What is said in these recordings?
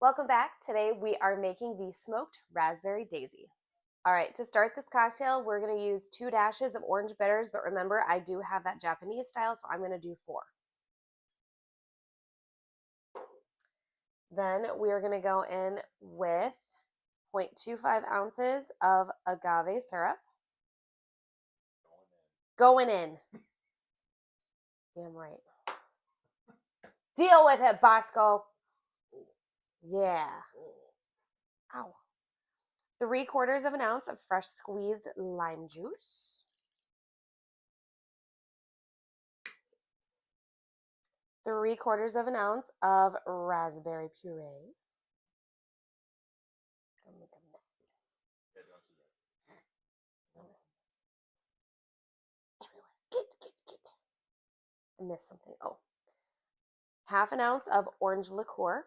Welcome back. Today we are making the smoked raspberry daisy. All right, to start this cocktail, we're going to use 2 dashes of orange bitters, but remember, I do have that Japanese style, so I'm going to do 4. Then we are going to go in with 0.25 ounces of agave syrup. Going in. Damn right. Deal with it, Bosco. Yeah. Ow. 3/4 of an ounce of fresh squeezed lime juice. 3/4 of an ounce of raspberry puree. Get. I missed something. Oh. 1/2 ounce of orange liqueur.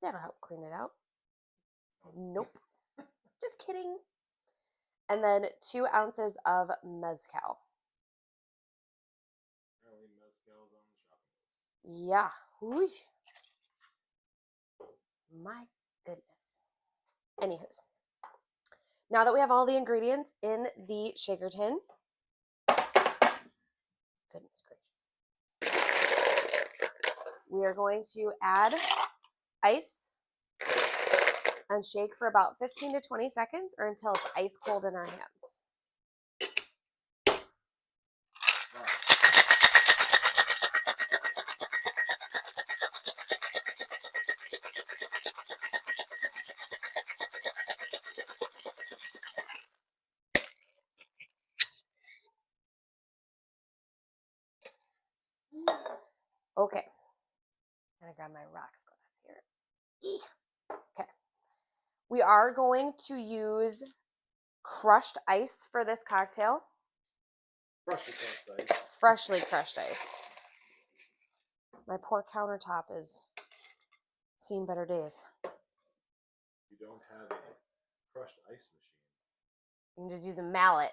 That'll help clean it out. Nope. Just kidding. And then 2 ounces of mezcal. Yeah. Whoosh. My goodness. Anywho's. Now that we have all the ingredients in the shaker tin, goodness gracious, we are going to add ice and shake for about 15 to 20 seconds or until it's ice cold in our hands. Okay. I'm going to grab my rocks glass here. Okay. We are going to use crushed ice for this cocktail. Freshly crushed ice. Freshly crushed ice. My poor countertop is seen better days. You don't have a crushed ice machine. You can just use a mallet.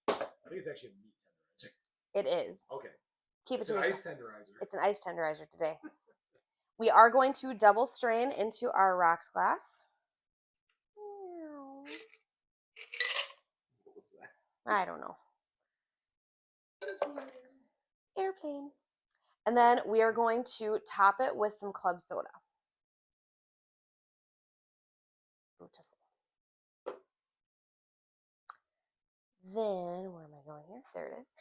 I think it's actually a meat tenderizer. It is. Okay. Keep it's it to an yourself. Ice tenderizer. It's an ice tenderizer today. We are going to double strain into our rocks glass. What was that? I don't know. Airplane. And then we are going to top it with some club soda. Beautiful. Then, where am I going here? There it is.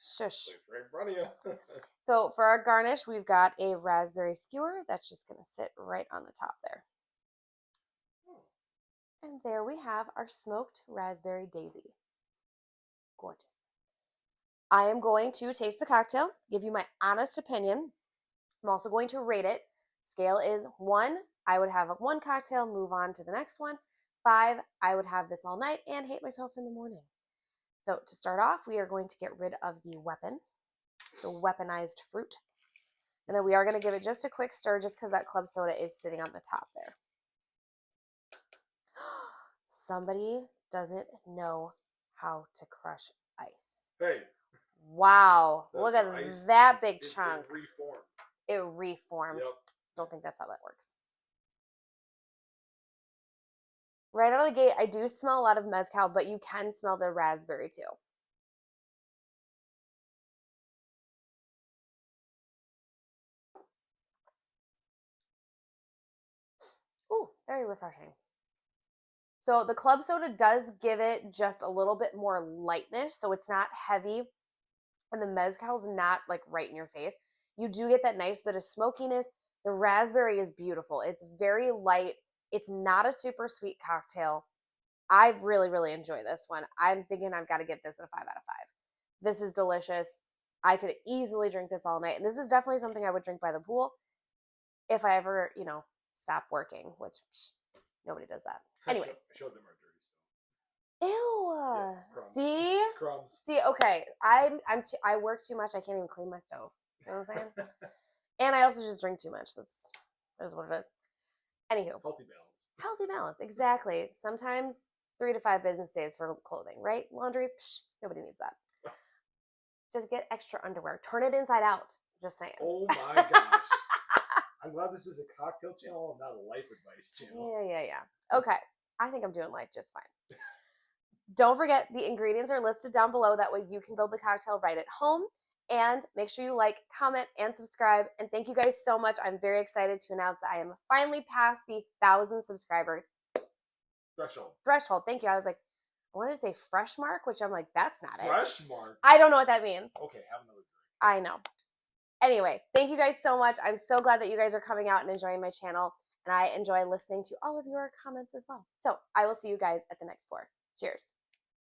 Shush. Right in front of you. So for our garnish, we've got a raspberry skewer that's just going to sit right on the top there. And there we have our smoked raspberry daisy. Gorgeous. I am going to taste the cocktail, give you my honest opinion. I'm also going to rate it. Scale is 1. I would have 1 cocktail, move on to the next one. 5, I would have this all night and hate myself in the morning. So to start off, we are going to get rid of the weapon, the weaponized fruit. And then we are going to give it just a quick stir just because that club soda is sitting on the top there. Somebody doesn't know how to crush ice. Hey. Wow. Look at that big chunk. It reformed. It reformed. Yep. Don't think that's how that works. Right out of the gate, I do smell a lot of mezcal, but you can smell the raspberry too. Ooh, very refreshing. So the club soda does give it just a little bit more lightness, so it's not heavy, and the mezcal's not like right in your face. You do get that nice bit of smokiness. The raspberry is beautiful. It's very light. It's not a super sweet cocktail. I really, really enjoy this one. I'm thinking I've got to give this a 5 out of 5. This is delicious. I could easily drink this all night. And this is definitely something I would drink by the pool if I ever, stop working, which nobody does that. Anyway. I showed them our dirty stuff. Ew. Yeah, crumbs. See? Crumbs. See, okay. I work too much. I can't even clean my stove. You know what I'm saying? And I also just drink too much. That is what it is. Anywho. Healthy balance. Healthy balance, exactly. Sometimes 3 to 5 business days for clothing, right? Laundry, nobody needs that. Just get extra underwear. Turn it inside out. Just saying. Oh my gosh. I'm glad this is a cocktail channel and not a life advice channel. Yeah. Okay. I think I'm doing life just fine. Don't forget, the ingredients are listed down below. That way you can build the cocktail right at home. And make sure you like, comment, and subscribe. And thank you guys so much. I'm very excited to announce that I am finally past the 1,000 subscriber threshold. Thank you. I was like, I wanted to say fresh mark, which I'm like, that's not it. Fresh mark? I don't know what that means. Okay, have another drink. I know. Anyway, thank you guys so much. I'm so glad that you guys are coming out and enjoying my channel. And I enjoy listening to all of your comments as well. So I will see you guys at the next pour. Cheers.